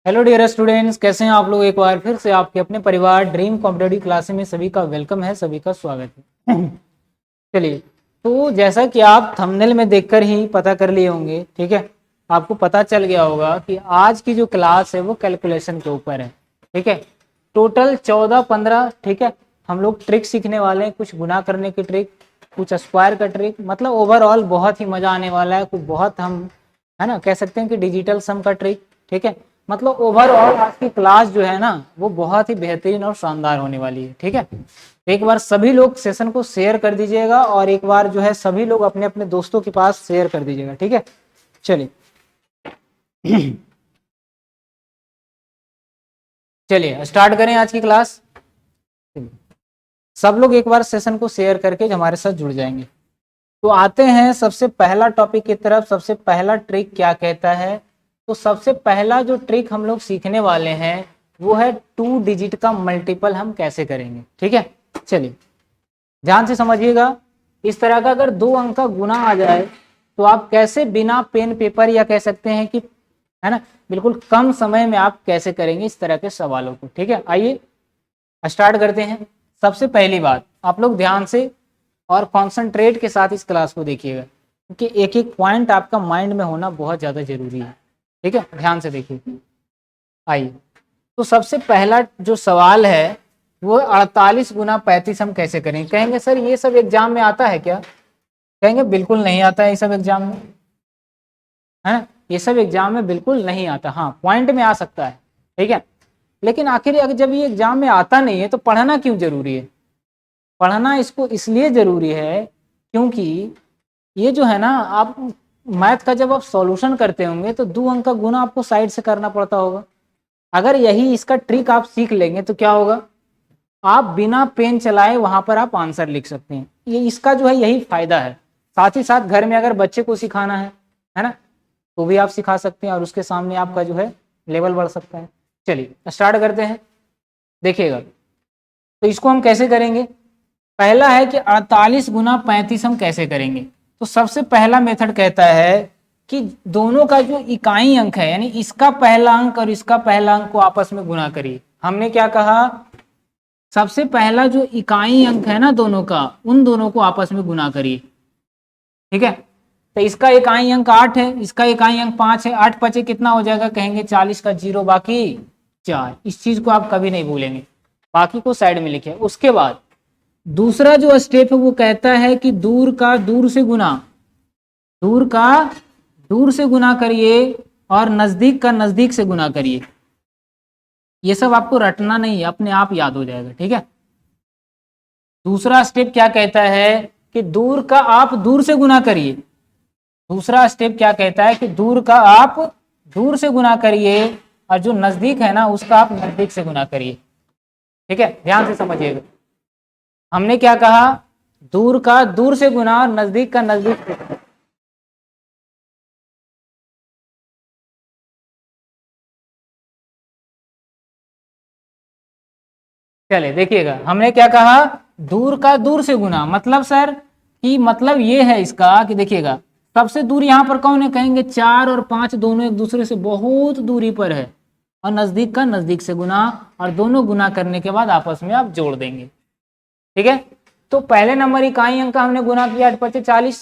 Hello dear students, कैसे हैं आप लोग। एक बार फिर से आपके अपने परिवार ड्रीम कॉम्पिटिटिव क्लासेस में सभी का वेलकम है, सभी का स्वागत है। चलिए, तो जैसा कि आप थंबनेल में देखकर ही पता कर लिए होंगे, ठीक है, आपको पता चल गया होगा कि आज की जो क्लास है वो कैलकुलेशन के ऊपर है। ठीक है, टोटल 14-15, ठीक है, हम लोग ट्रिक सीखने वाले हैं। कुछ गुना करने की ट्रिक, कुछ स्क्वायर का ट्रिक, मतलब ओवरऑल बहुत ही मजा आने वाला है। कुछ बहुत हम है ना कह सकते हैं कि डिजिटल सम का ट्रिक। ठीक है, मतलब ओवरऑल आज की क्लास जो है ना वो बहुत ही बेहतरीन और शानदार होने वाली है। ठीक है, एक बार सभी लोग सेशन को शेयर कर दीजिएगा और एक बार जो है सभी लोग अपने अपने दोस्तों के पास शेयर कर दीजिएगा। ठीक है, चलिए चलिए स्टार्ट करें आज की क्लास। सब लोग एक बार सेशन को शेयर करके हमारे साथ जुड़ जाएंगे। तो आते हैं सबसे पहला टॉपिक की तरफ। सबसे पहला ट्रिक क्या कहता है, तो सबसे पहला जो ट्रिक हम लोग सीखने वाले हैं वो है 2 डिजिट का मल्टीपल हम कैसे करेंगे। ठीक है, चलिए ध्यान से समझिएगा। इस तरह का अगर 2 अंक का गुना आ जाए तो आप कैसे बिना पेन पेपर या कह सकते हैं कि है ना बिल्कुल कम समय में आप कैसे करेंगे इस तरह के सवालों को। ठीक है, आइए स्टार्ट करते हैं। सबसे पहली बात, आप लोग ध्यान से और कॉन्सेंट्रेट के साथ इस क्लास को देखिएगा, क्योंकि एक एक पॉइंट आपका माइंड में होना बहुत ज़्यादा जरूरी है। ठीक है, ध्यान से देखिए। आइए, तो सबसे पहला जो सवाल है वो 48 गुना 35 हम कैसे करेंगे। कहेंगे सर ये सब एग्जाम में आता है क्या? कहेंगे बिल्कुल नहीं आता है ये सब एग्जाम में, है ये सब एग्जाम में बिल्कुल नहीं आता। हाँ, पॉइंट में आ सकता है, ठीक है, लेकिन आखिर अगर जब ये एग्जाम में आता नहीं है तो पढ़ना क्यों जरूरी है? पढ़ना इसको इसलिए जरूरी है क्योंकि ये जो है ना, आप मैथ का जब आप सॉल्यूशन करते होंगे तो 2 अंक का गुना आपको साइड से करना पड़ता होगा। अगर यही इसका ट्रिक आप सीख लेंगे तो क्या होगा, आप बिना पेन चलाए वहां पर आप आंसर लिख सकते हैं। ये इसका जो है यही फायदा है। साथ ही साथ घर में अगर बच्चे को सिखाना है ना, तो भी आप सिखा सकते हैं और उसके सामने आपका जो है लेवल बढ़ सकता है। चलिए स्टार्ट करते हैं, देखिएगा। तो इसको हम कैसे करेंगे, पहला है कि 48 गुना 35 हम कैसे करेंगे। तो सबसे पहला मेथड कहता है कि दोनों का जो इकाई अंक है, यानी इसका पहला अंक और इसका पहला अंक को आपस में गुना करिए। हमने क्या कहा, सबसे पहला जो इकाई अंक है ना दोनों का, उन दोनों को आपस में गुना करिए। ठीक है, तो इसका इकाई अंक 8 है, इसका इकाई अंक 5 है। 8 5 कितना हो जाएगा, कहेंगे 40 का 0 बाकी 4। इस चीज को आप कभी नहीं भूलेंगे, बाकी को साइड में लिखे। उसके बाद दूसरा जो स्टेप है वो कहता है कि दूर का दूर से गुना, दूर का दूर से गुना करिए और नजदीक का नजदीक से गुना करिए। ये सब आपको रटना नहीं है, अपने आप याद हो जाएगा। ठीक है, दूसरा स्टेप क्या कहता है कि दूर का आप दूर से गुना करिए। दूसरा स्टेप क्या कहता है कि दूर का आप दूर से गुना करिए और जो नजदीक है ना उसका आप नजदीक से गुना करिए। ठीक है, ध्यान से समझिएगा। हमने क्या कहा, दूर का दूर से गुना और नजदीक का नजदीक से गुना। चले देखिएगा, हमने क्या कहा, दूर का दूर से गुना, मतलब सर कि मतलब ये है इसका कि देखिएगा सबसे दूर यहाँ पर कौन है, कहेंगे 4 और 5 दोनों एक दूसरे से बहुत दूरी पर है, और नजदीक का नजदीक से गुना, और दोनों गुना करने के बाद आपस में आप जोड़ देंगे। ठीक है, तो पहले नंबर इकाई अंक का हमने गुना किया 8 5 40।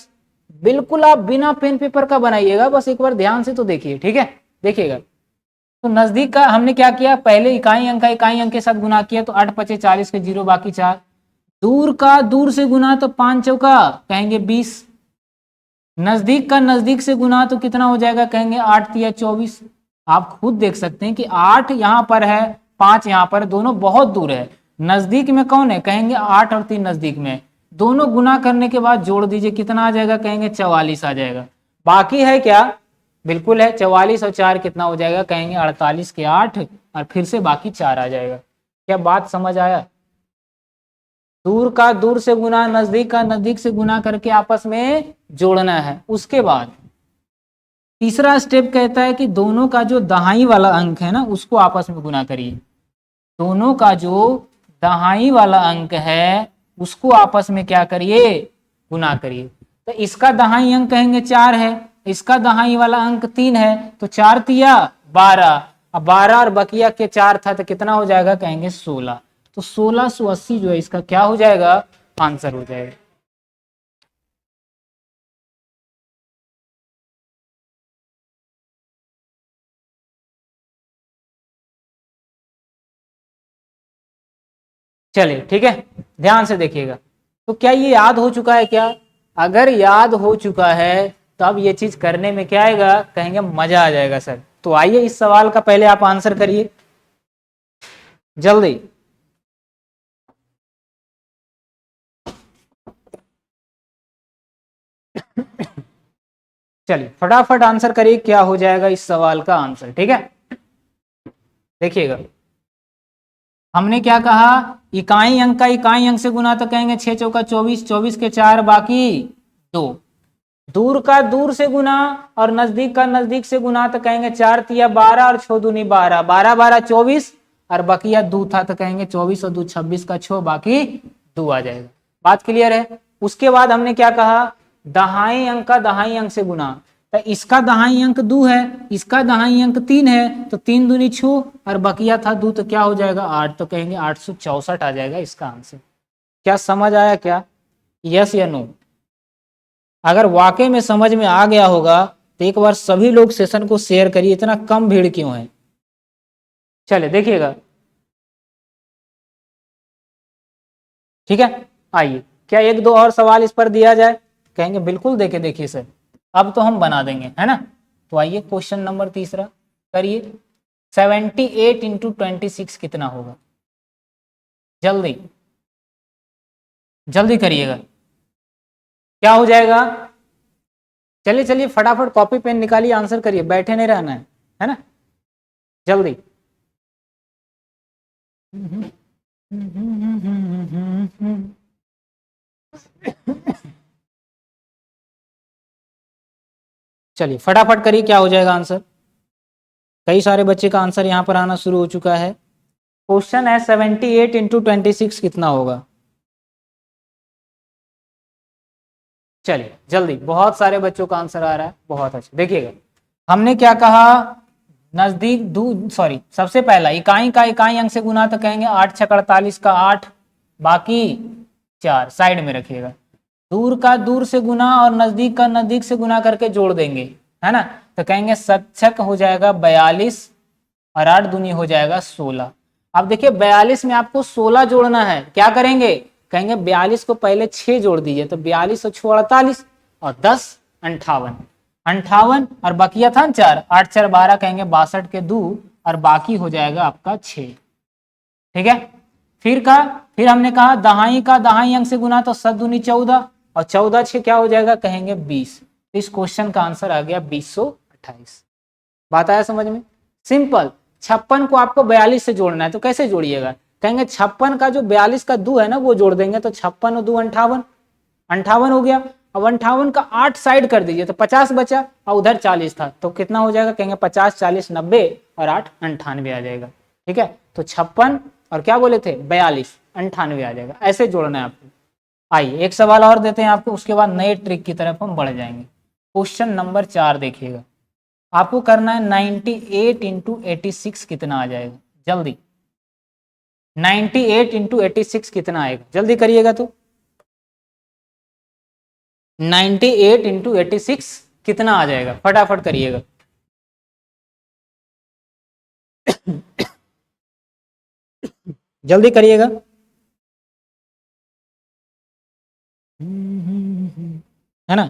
बिल्कुल आप बिना पेन पेपर का बनाइएगा, बस एक बार ध्यान से तो देखिए। ठीक है, देखिएगा, तो नजदीक का हमने क्या किया, पहले इकाई अंक का इकाई अंक के साथ गुना किया, तो 8 5 40 के 0 बाकी 4। दूर का दूर से गुना तो 5 चौका कहेंगे 20। नजदीक का नजदीक से गुना तो कितना हो जाएगा, कहेंगे 8 तिया 24। आप खुद देख सकते हैं कि 8 यहाँ पर है, 5 यहाँ पर, दोनों बहुत दूर है। नजदीक में कौन है, कहेंगे 8 और 3 नजदीक में। दोनों गुना करने के बाद जोड़ दीजिए, कितना आ जाएगा, कहेंगे 44 आ जाएगा। बाकी है क्या, बिल्कुल है, 44 और 4 कितना हो जाएगा, कहेंगे 48 के 8, और फिर से बाकी 4 आ जाएगा। क्या बात समझ आया? दूर का दूर से गुना, नजदीक का नजदीक से गुना करके आपस में जोड़ना है। उसके बाद तीसरा स्टेप कहता है कि दोनों का जो दहाई वाला अंक है ना उसको आपस में गुना करिए। दोनों का जो दहाई वाला अंक है उसको आपस में क्या करिए, गुना करिए। तो इसका दहाई अंक कहेंगे 4 है, इसका दहाई वाला अंक 3 है, तो 4 तिया 12, अब 12 और बकिया के 4 था तो कितना हो जाएगा, कहेंगे 16। तो 1680 जो है इसका क्या हो जाएगा, आंसर हो जाएगा। चलिए ठीक है, ध्यान से देखिएगा। तो क्या ये याद हो चुका है क्या? अगर याद हो चुका है तो अब ये चीज करने में क्या आएगा, कहेंगे मजा आ जाएगा सर। तो आइए इस सवाल का पहले आप आंसर करिए जल्दी। चलिए फटाफट आंसर करिए, क्या हो जाएगा इस सवाल का आंसर, ठीक है। देखिएगा, हमने क्या कहा, इकाई अंक का इकाई अंक से गुना तो कहेंगे 6 चौका 24, 24 के 4 बाकी 2। दूर का दूर से गुना और नजदीक का नजदीक से गुना तो कहेंगे 4 तिया 12 और 6 दूनी 12, 12 12 24 और बकिया 2 था तो कहेंगे 24 और 2 26 का 6 बाकी 2 आ जाएगा। बात क्लियर है। उसके बाद हमने क्या कहा, दहाई अंक का दहाई अंक से गुना, तो इसका दहाई अंक 2 है, इसका दहाई अंक 3 है, तो 3 दूनी 6 और बकिया था 2 तो क्या हो जाएगा 8, तो कहेंगे 864 आ जाएगा इसका आंसर। क्या समझ आया क्या, यस या नो? अगर वाकई में समझ में आ गया होगा तो एक बार सभी लोग सेशन को शेयर करिए, इतना कम भीड़ क्यों है। चले देखिएगा, ठीक है। आइए, क्या एक दो और सवाल इस पर दिया जाए, कहेंगे बिल्कुल देके देखिए सर, अब तो हम बना देंगे, है ना। तो आइए क्वेश्चन नंबर तीसरा करिए, 78 इंटू 26 कितना होगा, जल्दी जल्दी करिएगा, क्या हो जाएगा। चलिए चलिए फटाफट कॉपी पेन निकालिए, आंसर करिए, बैठे नहीं रहना है ना, जल्दी। चलिए फटाफट करिए, क्या हो जाएगा आंसर। कई सारे बच्चे का आंसर यहां पर आना शुरू हो चुका है। क्वेश्चन है 78 इंटू 26 कितना होगा। चलिए जल्दी, बहुत सारे बच्चों का आंसर आ रहा है, बहुत अच्छा। देखिएगा, हमने क्या कहा, नजदीक दूर, सॉरी, सबसे पहला इकाई का इकाई अंक से गुना तो कहेंगे 8 छक 48 का 8 बाकी 4, साइड में रखिएगा। दूर का दूर से गुना और नजदीक का नजदीक से गुना करके जोड़ देंगे, है ना, तो कहेंगे 7 छक हो जाएगा 42 और 8 दूनी हो जाएगा 16। अब देखिए 42 में आपको 16 जोड़ना है, क्या करेंगे, कहेंगे 42 को पहले 6 जोड़ दीजिए, तो 42 और 6 48 और 10 58, 58 और बकिया था 4, 8 4 12 कहेंगे 62 के 2 और बाकी हो जाएगा आपका 6, ठीक है। फिर हमने कहा दहाई का दहाई अंक से गुना तो 7 दूनी 14 और 14 6 क्या हो जाएगा, कहेंगे 20। इस क्वेश्चन का आंसर आ गया 2028। बात आया समझ में, सिंपल। 56 को आपको 42 से जोड़ना है, तो कैसे जोड़िएगा, कहेंगे 56 का जो 42 का 2 है ना वो जोड़ देंगे, तो 56 और 2 58, 58 हो गया। अब 58 का 8 साइड कर दीजिए तो 50 बचा और उधर 40 था, तो कितना हो जाएगा, कहेंगे 50 40 90 और 8 98 आ जाएगा, ठीक है। तो 56 और क्या बोले थे 42 98 आ जाएगा, ऐसे जोड़ना है आपको। आइए एक सवाल और देते हैं आपको, उसके बाद नए ट्रिक की तरफ हम बढ़ जाएंगे। क्वेश्चन नंबर 4 देखिएगा, आपको करना है 98 इंटू 86 कितना आ जाएगा, जल्दी। 98 इंटू 86 कितना आएगा, जल्दी करिएगा। तो 98 इंटू 86 कितना आ जाएगा, फटाफट करिएगा। जल्दी करिएगा। है ना,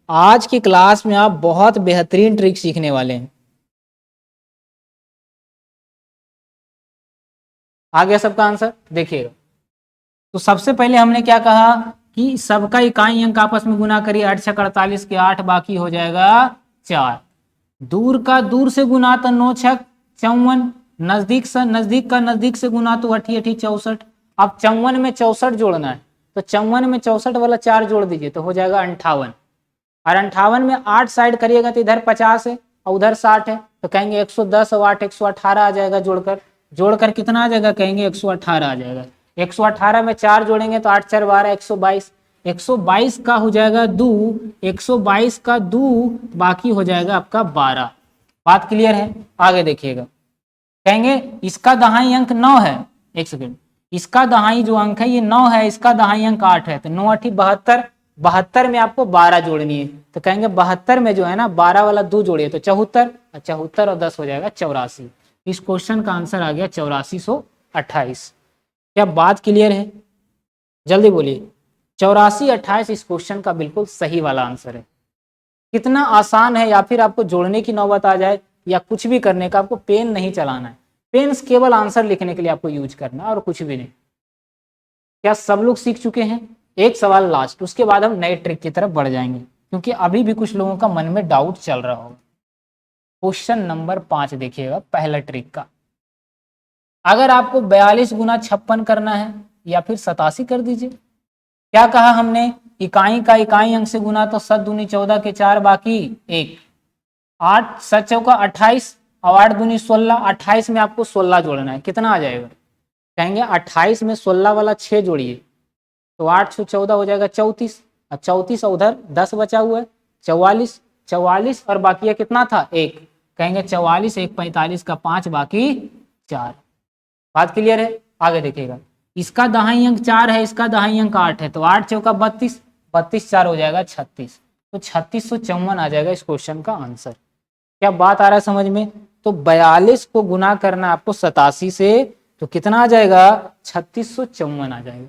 आज की क्लास में आप बहुत बेहतरीन ट्रिक सीखने वाले हैं। आ गया सबका आंसर, देखिएगा। तो सबसे पहले हमने क्या कहा कि सबका इकाई अंक आपस में गुना करिए, 8 छक 48 के 8 बाकी हो जाएगा 4। दूर का दूर से गुना तो 9 छक 54, नजदीक से नजदीक का नजदीक से गुना तो 8 8 64। अब 54 में 64 जोड़ना है, तो 54 में 64 वाला 4 जोड़ दीजिए तो हो जाएगा 58, और 58 में 8 साइड करिएगा तो इधर 50 है और उधर 60 है, तो कहेंगे 110 और 8 118 आ जाएगा, जोड़कर कितना आ जाएगा, कहेंगे 118 आ जाएगा। 118 में 4 जोड़ेंगे तो 8 4 12 122, 122 का हो जाएगा 2, 122 का 2 बाकी हो जाएगा आपका 12। बात क्लियर है, आगे देखिएगा। कहेंगे इसका दहाई अंक 9 है, एक सेकेंड, इसका दहाई जो अंक है ये 9 है, इसका दहाई अंक 8 है, तो 9 8 72, 72 में आपको 12 जोड़नी है, तो कहेंगे 72 में जो है ना 12 वाला 2 जोड़िए तो 74, 74 और 10 हो जाएगा 84। इस क्वेश्चन का आंसर आ गया 8428। क्या बात क्लियर है? जल्दी बोलिए। 8428 इस क्वेश्चन का बिल्कुल सही वाला आंसर है। कितना आसान है, या फिर आपको जोड़ने की नौबत आ जाए या कुछ भी करने का, आपको पेन नहीं चलाना है, पेन केवल आंसर लिखने के लिए आपको यूज करना है और कुछ भी नहीं। क्या सब लोग सीख चुके हैं? एक सवाल लास्ट, उसके बाद हम नए ट्रिक की तरफ बढ़ जाएंगे, क्योंकि अभी भी कुछ लोगों का मन में डाउट चल रहा होगा। क्वेश्चन नंबर 5 देखिएगा, पहला ट्रिक का। अगर आपको 42 गुना 56 करना है या फिर 87 कर दीजिए। क्या कहा हमने? इकाई का इकाई अंक से गुना तो 7 दूनी 14 के 4 बाकी 1, 8 7 चौका 28 और 8 दूनी 16, 28 में आपको 16 जोड़ना है, कितना आ जाएगा? कहेंगे 28 में 16 वाला 6 जोड़िए तो 8 से 14 हो जाएगा 34, और 34 और उधर 10 बचा हुआ है 44, 44 और बाकी कितना था 1, कहेंगे 44 1 45 का 5 बाकी 4। बात क्लियर है? आगे देखिएगा, इसका दहाई अंक 4 है, इसका दहाई अंक 8 है, तो 8 चौका 32, 32 4 हो जाएगा 36, तो 3654 आ जाएगा इस क्वेश्चन का आंसर। क्या बात आ रहा है समझ में? तो 42 को गुना करना आपको 87 से, तो कितना आ जाएगा? 3654 आ जाएगा।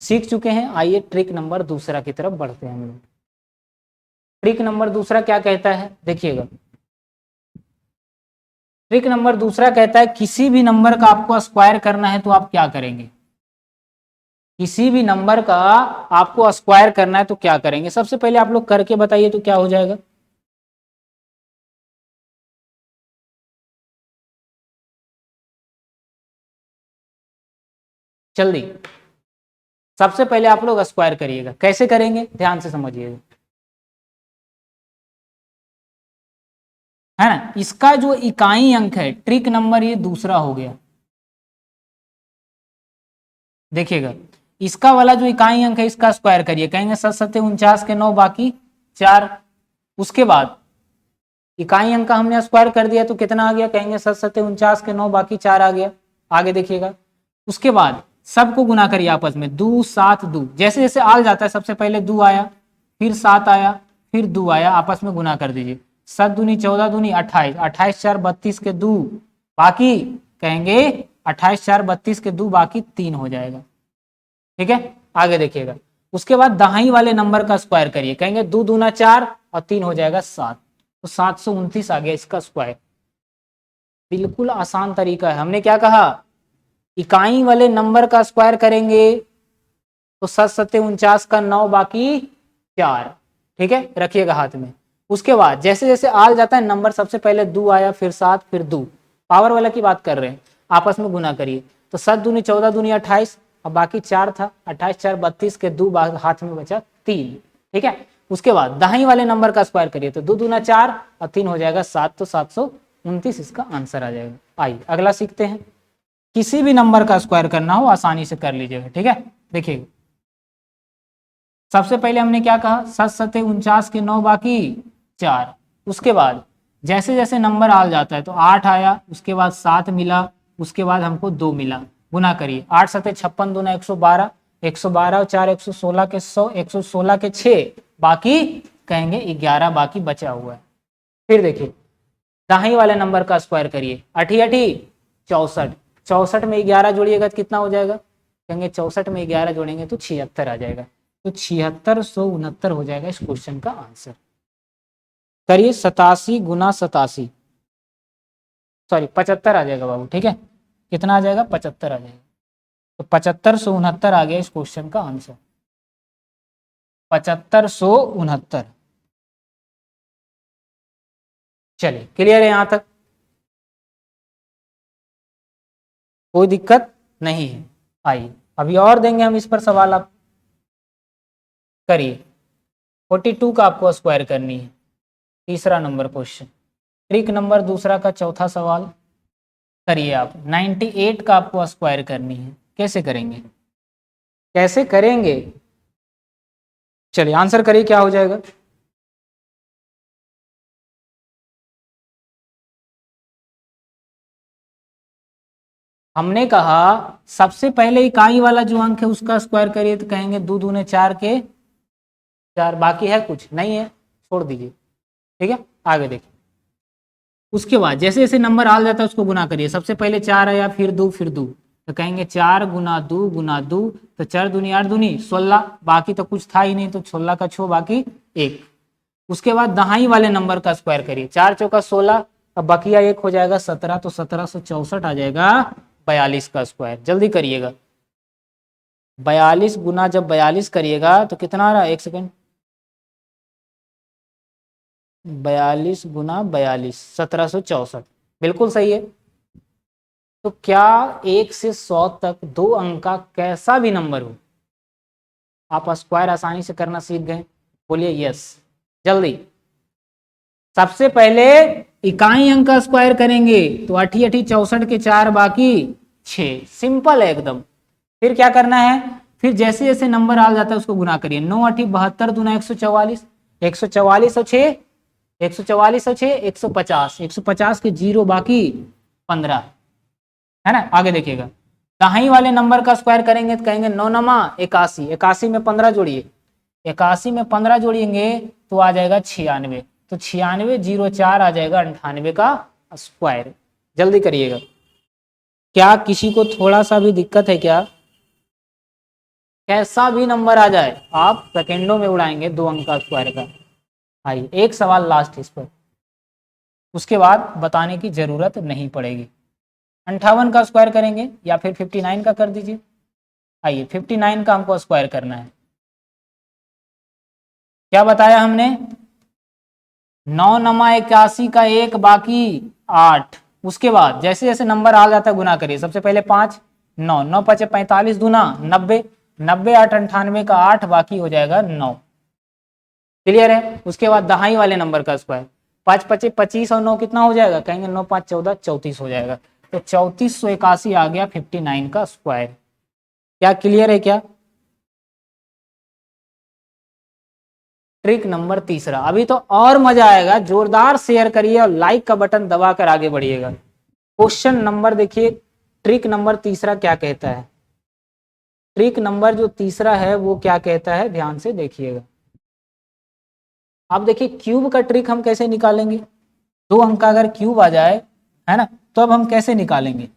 सीख चुके हैं? आइए ट्रिक नंबर दूसरा की तरफ बढ़ते हैं हम लोग। ट्रिक नंबर दूसरा क्या कहता है, देखिएगा। ट्रिक नंबर दूसरा कहता है किसी भी नंबर का आपको स्क्वायर करना है तो आप क्या करेंगे? किसी भी नंबर का आपको स्क्वायर करना है तो क्या करेंगे? सबसे पहले आप लोग करके बताइए तो क्या हो जाएगा। जल्दी, सबसे पहले आप लोग स्क्वायर करिएगा। कैसे करेंगे ध्यान से समझिएगा, है ना। इसका जो इकाई अंक है, ट्रिक नंबर ये दूसरा हो गया, देखिएगा। इसका वाला जो इकाई अंक है इसका स्क्वायर करिए, कहेंगे 7 7 49 के 9 बाकी 4। उसके बाद इकाई अंक का हमने स्क्वायर कर दिया तो कितना आ गया? कहेंगे 7 7 49 के 9 बाकी 4 आ गया। आगे देखिएगा, उसके बाद सबको गुना करिए आपस में, 2 7 2, जैसे जैसे आल जाता है सबसे पहले 2 आया, फिर 7 आया, फिर 2 आया, आपस में गुना कर दीजिए। 7 दूनी 14 दूनी 28, 28 4 32 के 2 बाकी, कहेंगे 28 4 32 के 2 बाकी 3 हो जाएगा। ठीक है, आगे देखिएगा। उसके बाद दहाई वाले नंबर का स्क्वायर करिए, कहेंगे 2 दूना 4 और 3 हो जाएगा 7, तो 729 आ गया इसका स्क्वायर। बिल्कुल आसान तरीका है। हमने क्या कहा? इकाई वाले नंबर का स्क्वायर करेंगे तो 7 7 49 का 9 बाकी 4। ठीक है, रखिएगा हाथ में। उसके बाद जैसे जैसे आल जाता है नंबर, सबसे पहले 2 आया, फिर 7, फिर 2, पावर वाला की बात कर रहे हैं, आपस में गुना करिए। तो 7 दूनी 14 दूनी 28 और बाकी 4 था, 28 4 32 के 2 हाथ में बचा 3। ठीक है, उसके बाद दहाई वाले नंबर का स्क्वायर करिए तो 2 दूना 4 और 3 हो जाएगा 7, तो 729 इसका आंसर आ जाएगा। आइए अगला सीखते हैं। किसी भी नंबर का स्क्वायर करना हो आसानी से कर लीजिएगा। ठीक है, देखिए सबसे पहले हमने क्या कहा? 7 7 49 के 9 बाकी 4। उसके बाद जैसे जैसे नंबर आ जाता है तो 8 आया, उसके बाद 7 मिला, उसके बाद हमको 2 मिला, गुना करिए। 8 7 56 दूना 112, 112 और 4 116 के 100, 116 के 6 बाकी, कहेंगे 11 बाकी बचा हुआ है। फिर देखिए दाहिने वाले नंबर का स्क्वायर करिए, 8 8 64, 64 में 11 जोड़िएगा तो कितना हो जाएगा? कहेंगे 64 में 11 जोड़ेंगे तो 76 आ जाएगा, तो 7669 हो जाएगा इस क्वेश्चन का आंसर। करिए 87 गुना 87, सॉरी 75 आ जाएगा बाबू। ठीक है, कितना आ जाएगा? 75 आ जाएगा, तो 7569 आ गया इस क्वेश्चन का आंसर, 7569। चलिए क्लियर है यहां तक? कोई दिक्कत नहीं है। आइए अभी और देंगे हम इस पर सवाल, आप करिए। 42 का आपको स्क्वायर करनी है, तीसरा नंबर क्वेश्चन। ट्रिक नंबर दूसरा का चौथा सवाल करिए आप। 98 का आपको स्क्वायर करनी है, कैसे करेंगे? कैसे करेंगे? चलिए आंसर करिए, क्या हो जाएगा? हमने कहा सबसे पहले इकाई वाला जो अंक है उसका स्क्वायर करिए, तो कहेंगे 2 दूने 4 के 4, बाकी है कुछ नहीं है, छोड़ दीजिए। ठीक है, आगे देखिए। उसके बाद जैसे जैसे नंबर आ जाता है उसको गुना करिए। सबसे पहले 4 आया, फिर 2, फिर 2, तो कहेंगे 4 गुना 2 गुना 2, तो 4 दूनी 8 दूनी 16, बाकी तो कुछ था ही नहीं, तो 16 का 6 बाकी 1। उसके बाद दहाई वाले नंबर का स्क्वायर करिए, 4 चौका 16, अब बकिया 1 हो जाएगा 17, तो 1764 आ जाएगा 42 का स्क्वायर। जल्दी करिएगा, 42 गुना जब 42 करिएगा तो कितना आ रहा है, 1 सेकेंड, 42 गुना 42 1764, बिल्कुल सही है। तो क्या 1 से 100 तक 2 अंक का कैसा भी नंबर हो, आप स्क्वायर आसानी से करना सीख गए? बोलिए यस, जल्दी। सबसे पहले इकाई अंक का स्क्वायर करेंगे, तो 8 8 64 के 4 बाकी 6, सिंपल है एकदम। फिर क्या करना है, फिर जैसे जैसे नंबर आ जाता है उसको गुना करिए। 9 8 72 दूना 144, 144 और 6, 144 और 6 150, 150 के 0 बाकी 15, है ना। आगे देखिएगा, दहाई वाले नंबर का स्क्वायर करेंगे तो कहेंगे 9 नमा 81, 81 में 15 जोड़िए, 81 में 15 जोड़िएंगे तो आ जाएगा 96, तो 96 0 4 आ जाएगा 98 का स्क्वायर। जल्दी करिएगा। क्या किसी को थोड़ा सा भी दिक्कत है क्या? कैसा भी नंबर आ जाए आप सेकेंडों में उड़ाएंगे 2 अंक का स्क्वायर का। आइए एक सवाल लास्ट इस पर, उसके बाद बताने की जरूरत नहीं पड़ेगी। 58 का स्क्वायर करेंगे या फिर 59 का कर दीजिए। आइए 59 का हमको स्क्वायर करना है। क्या बताया हमने, 9 नमा 81 का 1 बाकी 8। उसके बाद जैसे जैसे नंबर आ जाता है गुना करिए। सबसे पहले 5 9 9 5 45 दूना 90, 90 8 98 का 8 बाकी हो जाएगा 9। क्लियर है। उसके बाद दहाई वाले नंबर का स्क्वायर, 5 5 25 और 9 कितना हो जाएगा, कहेंगे 9 5 14 34 हो जाएगा, तो 3481 आ गया 59 का स्क्वायर। क्या क्लियर है क्या? ट्रिक नंबर तीसरा, अभी तो और मजा आएगा, जोरदार शेयर करिए और लाइक का बटन दबाकर आगे बढ़िएगा। क्वेश्चन नंबर देखिए, ट्रिक नंबर तीसरा क्या कहता है। ट्रिक नंबर जो तीसरा है वो क्या कहता है, ध्यान से देखिएगा। आप देखिए क्यूब का ट्रिक हम कैसे निकालेंगे, 2 अंक का अगर क्यूब आ जाए, है ना, तो अब हम कैसे निकालेंगे,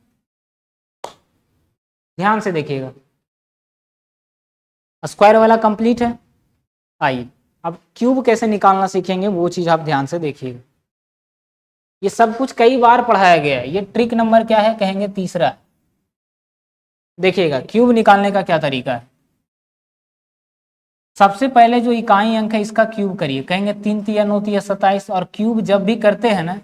ध्यान से देखिएगा। स्क्वायर वाला कंप्लीट है। आइए अब क्यूब कैसे निकालना सीखेंगे, वो चीज आप ध्यान से देखिएगा। ये सब कुछ कई बार पढ़ाया गया है। ये ट्रिक नंबर क्या है, कहेंगे तीसरा। देखिएगा क्यूब निकालने का क्या तरीका है। सबसे पहले जो इकाई अंक है इसका क्यूब करिए, कहेंगे 3 तिया 9 तिया 27, और क्यूब जब भी करते हैं ना,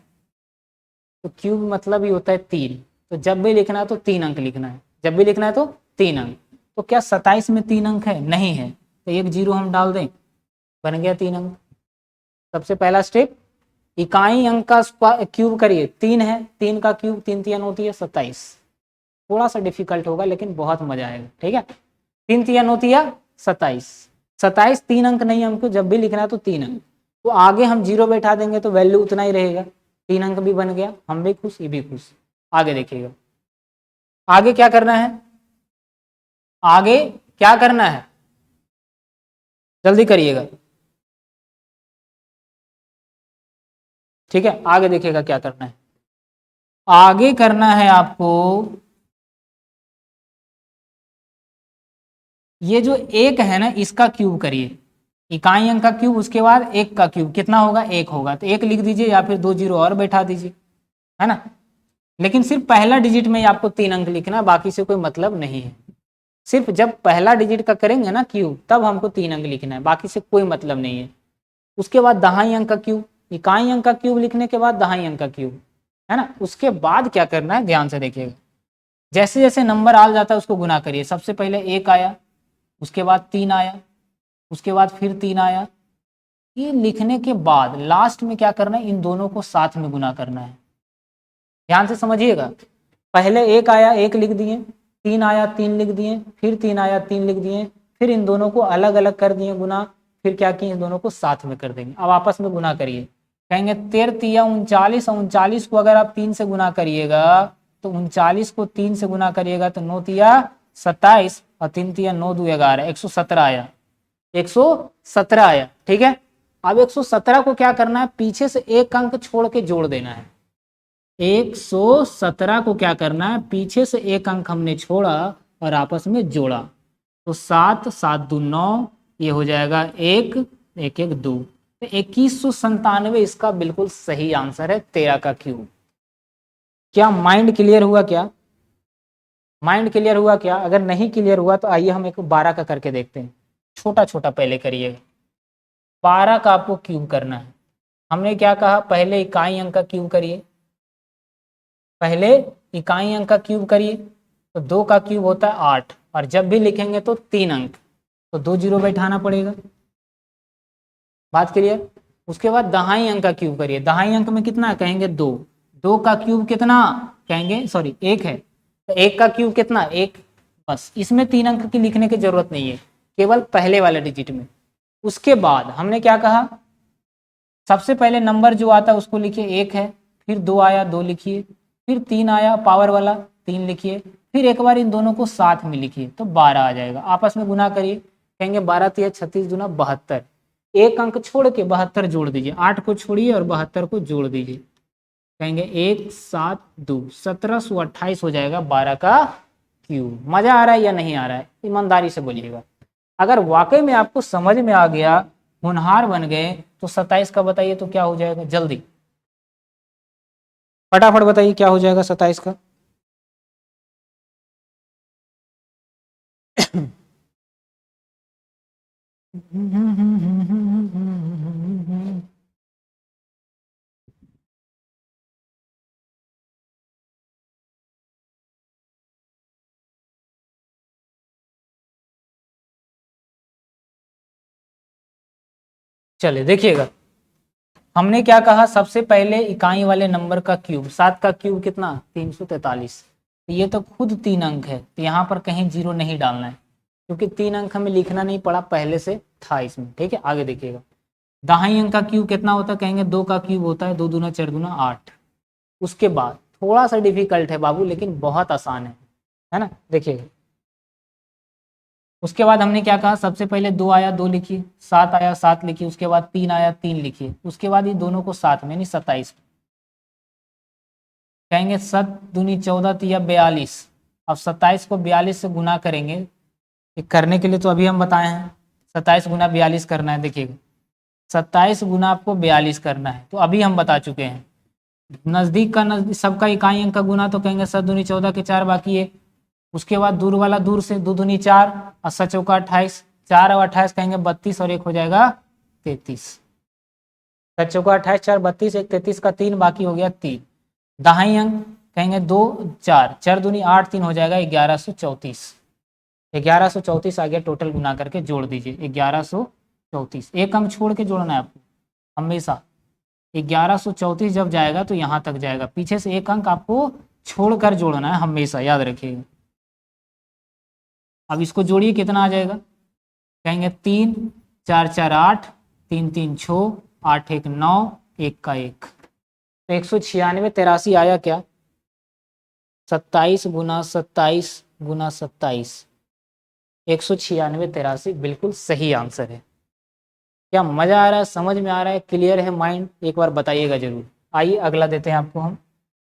तो क्यूब मतलब ही होता है 3, तो जब भी लिखना है तो 3 अंक लिखना है, जब भी लिखना है तो 3 अंक। तो क्या 27 में 3 अंक है, नहीं है, तो 1 0 हम डाल दें, बन गया 3 अंक। सबसे पहला स्टेप, इकाई अंक का क्यूब करिए, 3 है, 3 का क्यूब 3 तिया 9 तिया 27, थोड़ा सा डिफिकल्ट होगा लेकिन बहुत मजा आएगा। ठीक है, 3 तिया 9 तिया 27, 27 3 अंक नहीं, हमको जब भी लिखना है तो 3 अंक, तो आगे हम 0 बैठा देंगे तो वैल्यू उतना ही रहेगा, 3 अंक भी बन गया, हम भी खुश ये भी खुश। आगे देखिएगा, आगे क्या करना है, आगे क्या करना है, जल्दी करिएगा। ठीक है, आगे देखिएगा क्या करना है। आगे करना है आपको, ये जो 1 है ना इसका क्यूब करिए, इकाई अंक का क्यूब, उसके बाद 1 का क्यूब कितना होगा, 1 होगा, तो 1 लिख दीजिए या फिर 2 0 और बैठा दीजिए, है ना। लेकिन सिर्फ पहला डिजिट में ही आपको 3 अंक लिखना, बाकी से कोई मतलब नहीं है। सिर्फ जब पहला डिजिट का करेंगे ना क्यूब, तब हमको 3 अंक लिखना है, बाकी से कोई मतलब नहीं है। उसके बाद दहाई अंक का क्यूब, इकाई अंक का क्यूब लिखने के बाद दहाई अंक का क्यूब, है ना। उसके बाद क्या करना है, ध्यान से देखिएगा। जैसे जैसे नंबर आ जाता है उसको गुना करिए। सबसे पहले 1 आया, उसके बाद 3 आया, उसके बाद फिर 3 आया। ये लिखने के बाद लास्ट में क्या करना है, इन दोनों को साथ में गुना करना है। ध्यान से समझिएगा, पहले 1 आया 1 लिख दिए, 3 आया 3 लिख दिए, फिर 3 आया 3 लिख दिए, फिर इन दोनों को अलग अलग कर दिए गुना, फिर क्या किए, इन दोनों को साथ में कर देंगे। अब आपस में गुना करिए, कहेंगे 13 तिया 39, और 39 को अगर आप 3 से गुना करिएगा तो 39 को 3 से गुना करिएगा तो 9 तिया 27 और 3 तिया 9 2 11, 117 आया, 117 आया। ठीक है, अब 117 को क्या करना है, पीछे से एक अंक छोड़ के जोड़ देना है। 117 को क्या करना है, पीछे से एक अंक हमने छोड़ा और आपस में जोड़ा, तो 7 7 2 9, ये हो जाएगा 1 1 1 2, तो 2197 इसका बिल्कुल सही आंसर है, 13 का क्यूब। क्या माइंड क्लियर हुआ? क्या माइंड क्लियर हुआ? क्या अगर नहीं क्लियर हुआ तो आइए हम एक 12 का करके देखते हैं। छोटा छोटा पहले करिएगा। 12 का आपको क्यूब करना है। हमने क्या कहा, पहले इकाई अंक का क्यूब करिए, पहले इकाई अंक का क्यूब करिए, तो 2 का क्यूब होता है 8, और जब भी लिखेंगे तो 3 अंक, तो 2 जीरो बैठाना पड़ेगा। बात क्लियर? उसके बाद दहाई अंक का क्यूब करिए, दहाई अंक में कितना कहेंगे 2, 2 का क्यूब कितना कहेंगे, सॉरी 1 है, तो 1 का क्यूब कितना 1, बस इसमें 3 अंक की लिखने की जरूरत नहीं है, केवल पहले वाले डिजिट में। उसके बाद हमने क्या कहा, सबसे पहले नंबर जो आता है उसको लिखिए 1 है, फिर 2 आया 2 लिखिए, फिर 3 आया पावर वाला 3 लिखिए, फिर एक बार इन दोनों को साथ में लिखिए तो 12 आ जाएगा। आपस में गुना करिए, कहेंगे 12 तिया 36 दूना 72, एक अंक छोड़ के 72 जोड़ दीजिए, 8 को छोड़िए और 72 को जोड़ दीजिए, कहेंगे 1 7 2 1728 हो जाएगा 12 का क्यूब। मजा आ रहा है या नहीं आ रहा है, ईमानदारी से बोलिएगा। अगर वाकई में आपको समझ में आ गया, होनहार बन गए, तो 27 का बताइए तो क्या हो जाएगा, जल्दी फटाफट बताइए क्या हो जाएगा 27 का। चलिए देखिएगा, हमने क्या कहा, सबसे पहले इकाई वाले नंबर का क्यूब, 7 का क्यूब कितना 343, ये तो खुद 3 अंक है, तो यहाँ पर कहीं जीरो नहीं डालना है, क्योंकि 3 अंक हमें लिखना नहीं पड़ा, पहले से था इसमें। ठीक है, आगे देखिएगा, दहाई अंक का क्यूब कितना होता है, कहेंगे 2 का क्यूब होता है 2 दूना 4 दूना 8। उसके बाद थोड़ा सा डिफिकल्ट है बाबू, लेकिन बहुत आसान है ना, देखिएगा। उसके बाद हमने क्या कहा, सबसे पहले 2 आया 2 लिखिए, 7 आया 7 लिखिए, उसके बाद 3 आया 3 लिखिए, उसके बाद ये दोनों को साथ में, यानी 27, कहेंगे 7 दूनी 14 तिया 42। अब 27 को 42 से गुना करेंगे, ये करने के लिए तो अभी हम बताए हैं 27 गुना 42 करना है। देखिएगा 27 गुना आपको 42 करना है, तो अभी हम बता चुके हैं। नज़दीक का नजदीक सबका इकाई अंक का गुना, तो कहेंगे 7 दूनी 14 के 4 बाकी 1, उसके बाद दूर वाला दूर से 2 दूनी 4 और 7 चौका 28, 4 और 28 कहेंगे 32 और 1 हो जाएगा 33, 7 चौका 28 4 32, 1 33 का 3 बाकी हो गया 3। दहाई अंक कहेंगे 2 4, 4 दूनी 8 3 हो जाएगा 1134, 1134 आ गया, टोटल गुना करके जोड़ दीजिए 1134, एक अंक छोड़ के जोड़ना है आपको हमेशा। 1134 जब जाएगा तो यहाँ तक जाएगा, पीछे से एक अंक आपको छोड़कर जोड़ना है हमेशा, याद रखिएगा। अब इसको जोड़िए, कितना आ जाएगा, कहेंगे 3 4 4 8, 3 3 6, 8 1 9, 1 का 1, तो 196 83 आया क्या, 27 गुना 27 गुना 27, 196 83 बिल्कुल सही आंसर है। क्या मजा आ रहा है, समझ में आ रहा है, क्लियर है माइंड, एक बार बताइएगा जरूर। आइए अगला देते हैं आपको हम,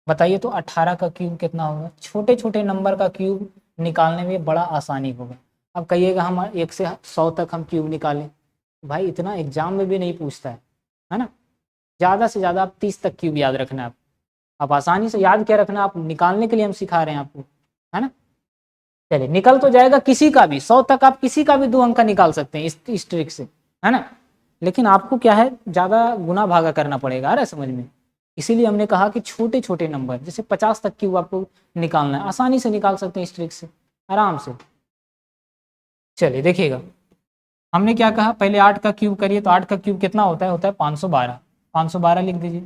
बताइए तो 18 का क्यूब कितना होगा। छोटे छोटे नंबर का क्यूब निकालने में बड़ा आसानी होगा। अब कहिएगा हम 1 से 100 तक हम क्यूब निकालें, भाई इतना एग्जाम में भी नहीं पूछता है ना। ज़्यादा से ज़्यादा आप 30 तक क्यूब याद रखना है आप आसानी से याद क्या रखना, आप निकालने के लिए हम सिखा रहे हैं आपको, है ना। चलिए निकल तो जाएगा किसी का भी, 100 तक आप किसी का भी 2 अंक का निकाल सकते हैं इस ट्रिक से, है ना। लेकिन आपको क्या है, ज़्यादा गुना भागा करना पड़ेगा, आ रहा है समझ में। इसीलिए हमने कहा कि छोटे छोटे नंबर जैसे 50 तक क्यूब आपको निकालना है, आसानी से निकाल सकते हैं इस ट्रिक से आराम से। चलिए देखिएगा, हमने क्या कहा, पहले 8 का क्यूब करिए, तो 8 का क्यूब कितना होता है 512, 512 लिख दीजिए।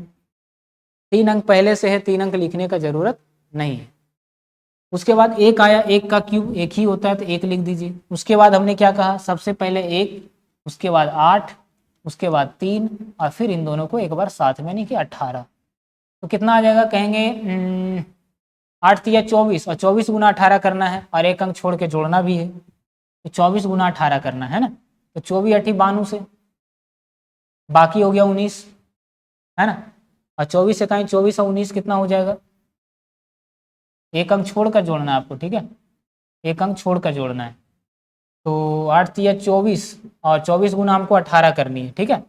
3 अंक पहले से है, 3 अंक लिखने का जरूरत नहीं है। उसके बाद 1 आया, 1 का क्यूब 1 ही होता है, तो 1 लिख दीजिए। उसके बाद हमने क्या कहा, सबसे पहले 1, उसके बाद 8, उसके बाद 3 और फिर इन दोनों को एक बार साथ में, नहीं कि 18, तो कितना आ जाएगा, कहेंगे 8 तिया 24 और 24 गुना 18 करना है और एक अंक छोड़ के जोड़ना भी है, तो 24 गुना 18 करना है ना, तो 24 8 92 से बाकी हो गया 19, है ना। और 24 से कहीं 24 और 19 कितना हो जाएगा, एक अंक छोड़ कर जोड़ना है आपको, ठीक है, एक अंक छोड़ कर जोड़ना है। तो 8 तिया 24 और 24 गुना हमको 18 करनी है, ठीक है।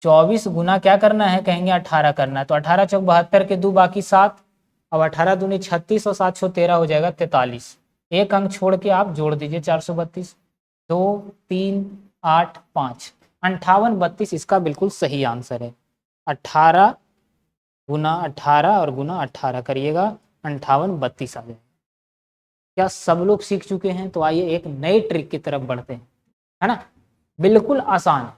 24 गुना क्या करना है, कहेंगे 18 करना है, तो 18 चौक 72 के 2 बाकी 7, अब 18 दूनी 36 और 7 13 हो जाएगा 43, एक अंक छोड़ के आप जोड़ दीजिए 432, 2 3 8 5 58 32 इसका बिल्कुल सही आंसर है। 18 गुना 18 और गुना 18 करिएगा 58 32 आ जाएगा। क्या सब लोग सीख चुके हैं? तो आइए एक नए ट्रिक की तरफ बढ़ते हैं, है ना। बिल्कुल आसान है।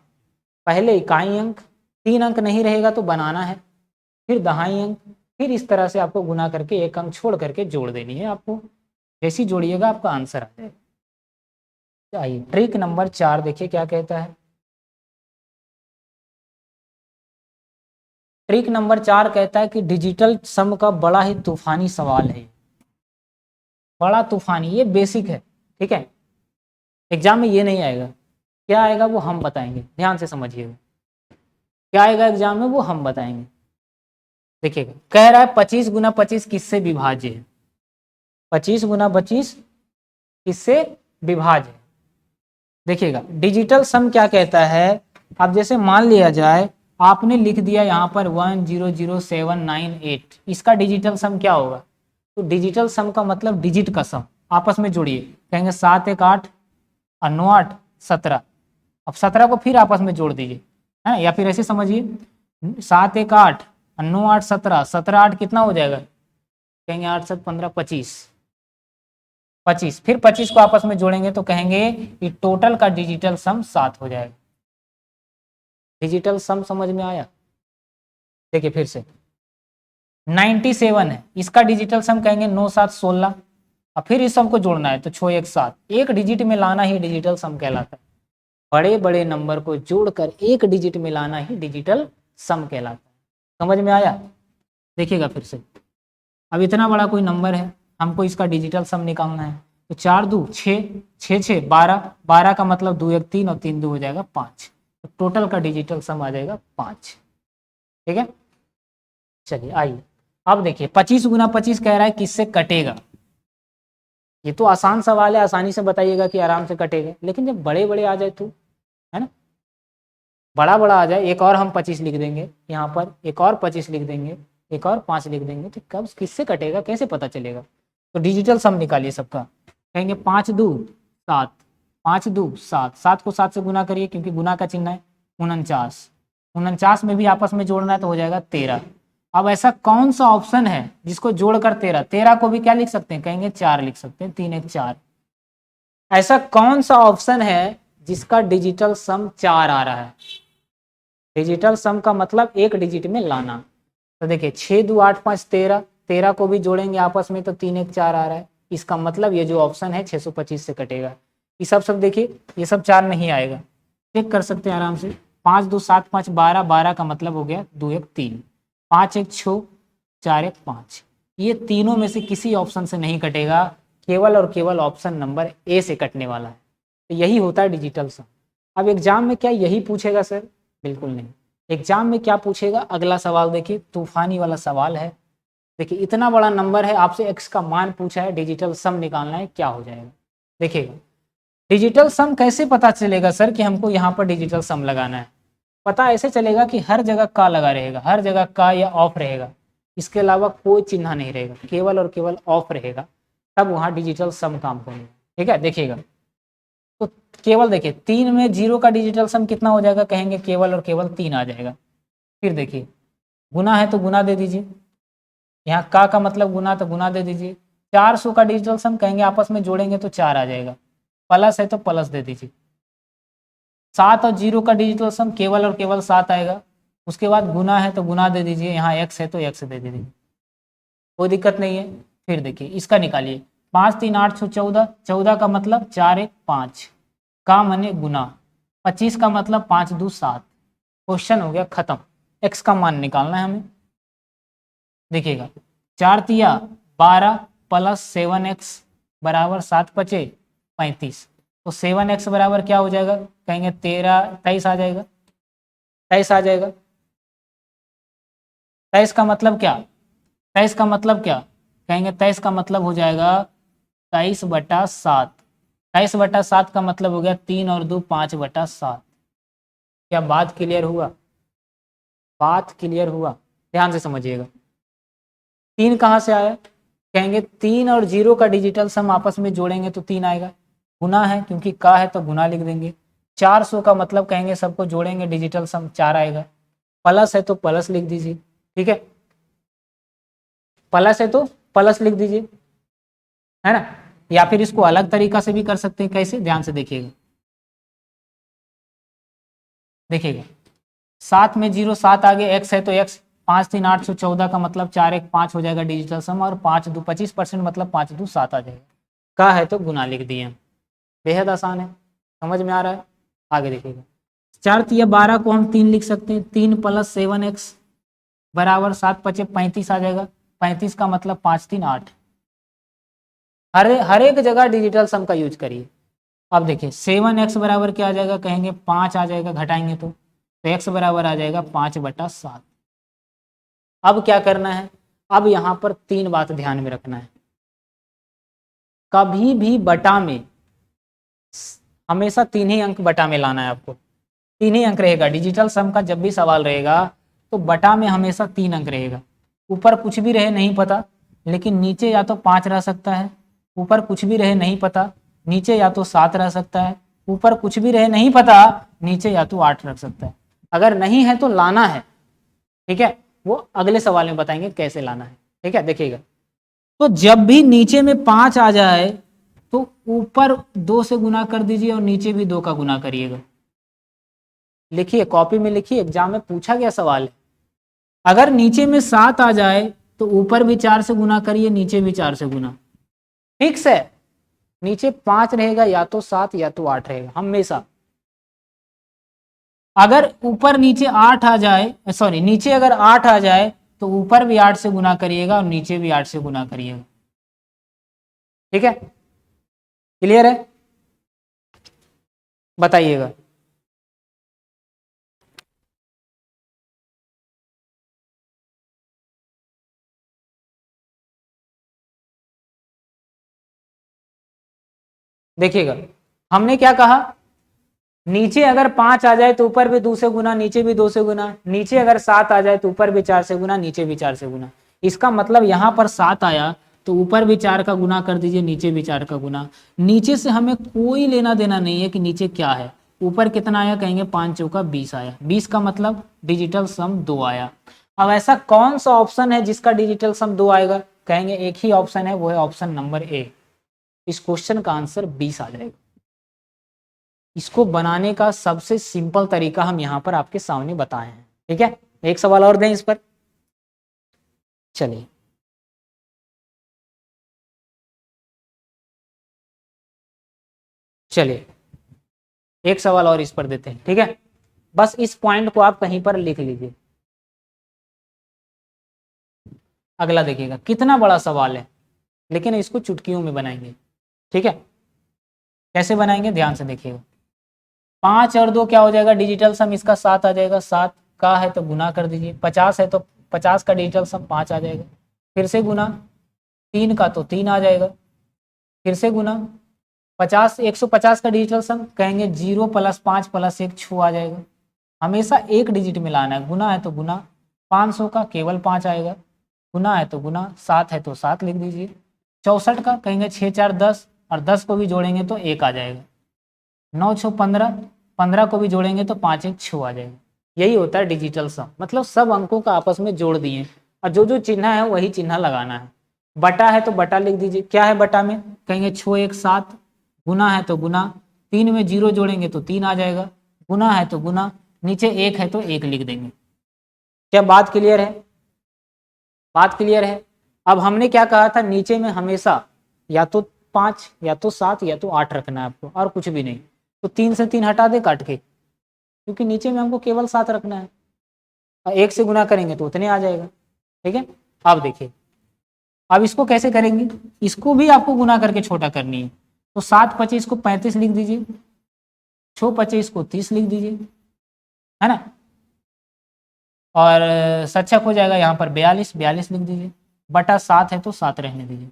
पहले इकाई अंक, 3 अंक नहीं रहेगा तो बनाना है, फिर दहाई अंक, फिर इस तरह से आपको गुना करके एक अंक छोड़ करके जोड़ देनी है आपको, जैसी जोड़िएगा आपका आंसर आ जाएगा। आइए ट्रिक नंबर 4 देखिए क्या कहता है। ट्रिक नंबर 4 कहता है कि डिजिटल सम का बड़ा ही तूफानी सवाल है, बड़ा तूफानी, ये बेसिक है, ठीक है, एग्जाम में ये नहीं आएगा। क्या आएगा वो हम बताएंगे, ध्यान से समझिएगा, क्या आएगा एग्जाम में वो हम बताएंगे। देखिएगा, कह रहा है 25 गुना 25 किससे विभाज्य है, 25 गुना 25 किससे विभाज्य है। देखिएगा डिजिटल सम क्या कहता है, अब जैसे मान लिया जाए आपने लिख दिया यहाँ पर 100798, इसका डिजिटल सम क्या होगा, तो डिजिटल सम का मतलब डिजिट का सम, आपस में जोड़िए, कहेंगे 7 1 8 और 9 8 17, अब 17 को फिर आपस में जोड़ दीजिए, है, या फिर ऐसे समझिए 7 1 8 और 9 8 17, 17 8 कितना हो जाएगा, कहेंगे 8 7 15 25, 25 फिर 25 को आपस में जोड़ेंगे तो कहेंगे कि टोटल का डिजिटल सम 7 हो जाएगा। डिजिटल सम समझ में आया। देखिए फिर से 97 है, इसका डिजिटल सम कहेंगे 9 7 16, और फिर इस सबको जोड़ना है तो 6 1 7, एक डिजिट में लाना ही डिजिटल सम कहलाता है। बड़े बड़े नंबर को जोड़कर एक डिजिट में लाना ही डिजिटल सम कहलाता है। समझ में आया। देखिएगा फिर से, अब इतना बड़ा कोई नंबर है, हमको इसका डिजिटल सम निकालना है, तो 4 2 6 6 6 12, 12 का मतलब 2 1 3 और 3 2 हो जाएगा 5, तो टोटल का डिजिटल सम आ जाएगा 5, ठीक है। चलिए आइए अब देखिए 25 गुना 25 कह रहा है किससे कटेगा, ये तो आसान सवाल है, आसानी से बताइएगा कि आराम से कटेगा, लेकिन जब बड़े बड़े आ जाए तो, है ना, बड़ा बड़ा आ जाए, एक और हम 25 लिख देंगे यहाँ पर, एक और 25 लिख देंगे, एक और 5 लिख देंगे, तो कब किससे कटेगा कैसे पता चलेगा। तो डिजिटल सम निकालिए सबका, कहेंगे 5 2 7, 5 2 7, 7 को 7 से गुना करिए क्योंकि गुना का चिन्ह है, 49, 49 में भी आपस में जोड़ना है तो हो जाएगा 13। अब ऐसा कौन सा ऑप्शन है जिसको जोड़कर 13, 13 को भी क्या लिख सकते हैं, कहेंगे 4 लिख सकते हैं, 3 1 4, ऐसा कौन सा ऑप्शन है जिसका डिजिटल सम 4 आ रहा है। डिजिटल सम का मतलब एक डिजिट में लाना, तो देखिए 6 2 8 5 13, 13 को भी जोड़ेंगे आपस में तो 3 1 4 आ रहा है, इसका मतलब ये जो ऑप्शन है 625 से कटेगा। ये सब देखिए ये सब 4 नहीं आएगा, चेक कर सकते हैं आराम से, 5 2 7 5 12, 12 का मतलब हो गया 2 1 3, 5 1 6 4 1 5, ये तीनों में से किसी ऑप्शन से नहीं कटेगा, केवल और केवल ऑप्शन नंबर ए से कटने वाला है, तो यही होता है डिजिटल सम। अब एग्जाम में क्या यही पूछेगा सर, बिल्कुल नहीं। एग्जाम में क्या पूछेगा, अगला सवाल देखिए, तूफानी वाला सवाल है। देखिए इतना बड़ा नंबर है, आपसे एक्स का मान पूछा है, डिजिटल सम निकालना है, क्या हो जाएगा। देखिएगा डिजिटल सम कैसे पता चलेगा सर कि हमको यहाँ पर डिजिटल सम लगाना है, पता ऐसे चलेगा कि हर जगह का लगा रहेगा, हर जगह का या ऑफ रहेगा, इसके अलावा कोई चिन्ह नहीं रहेगा, केवल और केवल ऑफ रहेगा, तब वहाँ डिजिटल सम काम करेगा, ठीक है। देखिएगा तो केवल देखिए 3 में 0 का डिजिटल सम कितना हो जाएगा, कहेंगे केवल और केवल 3 आ जाएगा। फिर देखिए गुना है तो गुना दे दीजिए, यहाँ का मतलब गुना तो गुना दे दीजिए, 400 का डिजिटल सम कहेंगे आपस में जोड़ेंगे तो 4 आ जाएगा, प्लस है तो प्लस दे दीजिए, 7 और 0 का डिजिटल सम केवल और केवल 7 आएगा, उसके बाद गुना है तो गुना दे दीजिए, यहाँ x है तो x दे दीजिए, कोई दिक्कत नहीं है। फिर देखिए इसका निकालिए, 5 3 8 6 14, 14 का मतलब 4 1 5, का मने गुना, 25 का मतलब 5 2 7, क्वेश्चन हो गया खत्म। x का मान निकालना है हमें। देखिएगा 4 तिया 12 प्लस 7x बराबर 7 पचे 35। तो 7x बराबर क्या हो जाएगा, कहेंगे 23 आ जाएगा। 23 आ जाएगा। 23 का मतलब क्या, 23 का मतलब क्या, कहेंगे 23 का मतलब हो जाएगा 23/7। 23/7 का मतलब हो गया 3 और 2 5/7। क्या बात क्लियर हुआ, बात क्लियर हुआ, ध्यान से समझिएगा। 3 कहाँ से आया, कहेंगे 3 और 0 का डिजिटल सम आपस में जोड़ेंगे तो 3 आएगा। गुना है, क्योंकि का है तो गुना लिख देंगे। 400 का मतलब कहेंगे सबको जोड़ेंगे डिजिटल सम 4 आएगा। प्लस है तो प्लस लिख दीजिए, ठीक है, प्लस है तो प्लस लिख दीजिए, है ना। या फिर इसको अलग तरीका से भी कर सकते हैं, कैसे, ध्यान से देखिएगा। देखिएगा 7 में 0 7 आगे x है तो x, 5 3 8 14 का मतलब 4 1 5 हो जाएगा डिजिटल सम, और 5 2 25% मतलब 5 2 7 आ जाएगा। का है तो गुना लिख दिए हम। बेहद आसान है, समझ में आ रहा है। आगे देखिएगा 4 तिया 12 को हम 3 लिख सकते हैं। 3 प्लस 7x बराबर 7 पचे 35 आ जाएगा। 35 का मतलब 5 3 8। हर एक जगह डिजिटल सम का यूज करिए। अब देखिए 7x बराबर क्या आ जाएगा, कहेंगे 5 आ जाएगा, घटाएंगे तो x बराबर आ जाएगा 5/7। अब क्या करना है, अब यहाँ पर 3 बात ध्यान में रखना है। कभी भी बटा में हमेशा 3 ही अंक बटा में लाना है आपको। 3 ही अंक रहेगा डिजिटल सम का, जब भी सवाल रहेगा तो बटा में हमेशा 3 अंक रहेगा। ऊपर कुछ भी रहे नहीं पता, लेकिन नीचे या तो 5 रह सकता है, ऊपर कुछ भी रहे नहीं पता, नीचे या तो 7 रह सकता है, ऊपर कुछ भी रहे नहीं पता, नीचे या तो 8 रख सकता है। अगर नहीं है तो लाना है, ठीक है, वो अगले सवाल में बताएंगे कैसे लाना है, ठीक है। देखिएगा तो जब भी नीचे में 5 आ जाए तो ऊपर 2 से गुना कर दीजिए और नीचे भी 2 का गुना करिएगा। लिखिए, कॉपी में लिखिए, एग्जाम में पूछा गया सवाल है। अगर नीचे में 7 आ जाए तो ऊपर भी 4 से गुना करिए, नीचे भी 4 से गुना। फिक्स है, नीचे 5 रहेगा, या तो 7 या तो 8 रहेगा हमेशा। अगर ऊपर नीचे 8 आ जाए, सॉरी, नीचे अगर 8 आ जाए तो ऊपर भी 8 से गुना करिएगा और नीचे भी 8 से गुना करिएगा, ठीक है। क्लियर है, बताइएगा। देखिएगा हमने क्या कहा, नीचे अगर 5 आ जाए तो ऊपर भी 2 से गुना, नीचे भी 2 से गुना। नीचे अगर 7 आ जाए तो ऊपर भी 4 से गुना, नीचे भी 4 से गुना। इसका मतलब यहाँ पर 7 आया तो ऊपर भी 4 का गुना कर दीजिए, नीचे भी 4 का गुना। नीचे से हमें कोई लेना देना नहीं है कि नीचे क्या है। ऊपर कितना आया, कहेंगे 5 चौका 20 आया। 20 का मतलब डिजिटल सम 2 आया। अब ऐसा कौन सा ऑप्शन है जिसका डिजिटल सम 2 आएगा, कहेंगे एक ही ऑप्शन है, वो है ऑप्शन नंबर ए। इस क्वेश्चन का आंसर 20 आ जाएगा। इसको बनाने का सबसे सिंपल तरीका हम यहाँ पर आपके सामने बताए हैं, ठीक है। एक सवाल और दें इस पर, चलिए। चलिए एक सवाल और इस पर देते हैं, ठीक है। बस इस पॉइंट को आप कहीं पर लिख लीजिए। अगला देखिएगा, कितना बड़ा सवाल है, लेकिन इसको चुटकियों में बनाएंगे, ठीक है। कैसे बनाएंगे, ध्यान से देखिएगा। 5 और 2 क्या हो जाएगा डिजिटल सम, इसका 7 आ जाएगा। 7 का है तो गुना कर दीजिए। 50 है तो 50 का डिजिटल सम 5 आ जाएगा। फिर से गुना, 3 का तो 3 आ जाएगा। फिर से गुना, 50 150 का डिजिटल सम, कहेंगे 0 प्लस 5 प्लस 1 6 आ जाएगा। हमेशा एक डिजिट में लाना है। गुना है तो गुना, 500 का केवल 5 आएगा। गुना है तो गुना, 7 है तो 7 लिख दीजिए। 64 का कहेंगे 6 4 10, और 10 को भी जोड़ेंगे तो 1 आ जाएगा। 9 6 15, 15 को भी जोड़ेंगे तो 5 1 6 आ जाएगा। यही होता है डिजिटल सम, मतलब सब अंकों का आपस में जोड़ दिए और जो जो चिन्ह है वही चिन्ह लगाना है। बटा है तो बटा लिख दीजिए। क्या है बटा में, कहेंगे 6 1 7। गुना है तो गुना, 3 में 0 जोड़ेंगे तो 3 आ जाएगा। गुना है तो गुना, नीचे 1 है तो 1 लिख देंगे। क्या बात क्लियर है, बात क्लियर है। अब हमने क्या कहा था, नीचे में हमेशा या तो 5 या तो 7 या तो 8 रखना है आपको, और कुछ भी नहीं। तो 3 से 3 हटा दे काट के, क्योंकि नीचे में हमको केवल 7 रखना है, और 1 से गुना करेंगे तो उतने आ जाएगा, ठीक है। अब देखिए अब इसको कैसे करेंगे, इसको भी आपको गुना करके छोटा करनी है। तो 7×25 को 35 लिख दीजिए, 6×25 को 30 लिख दीजिए, है ना। और सच्चक हो जाएगा यहाँ पर 42 लिख दीजिए, बटा 7 है तो 7 रहने दीजिए।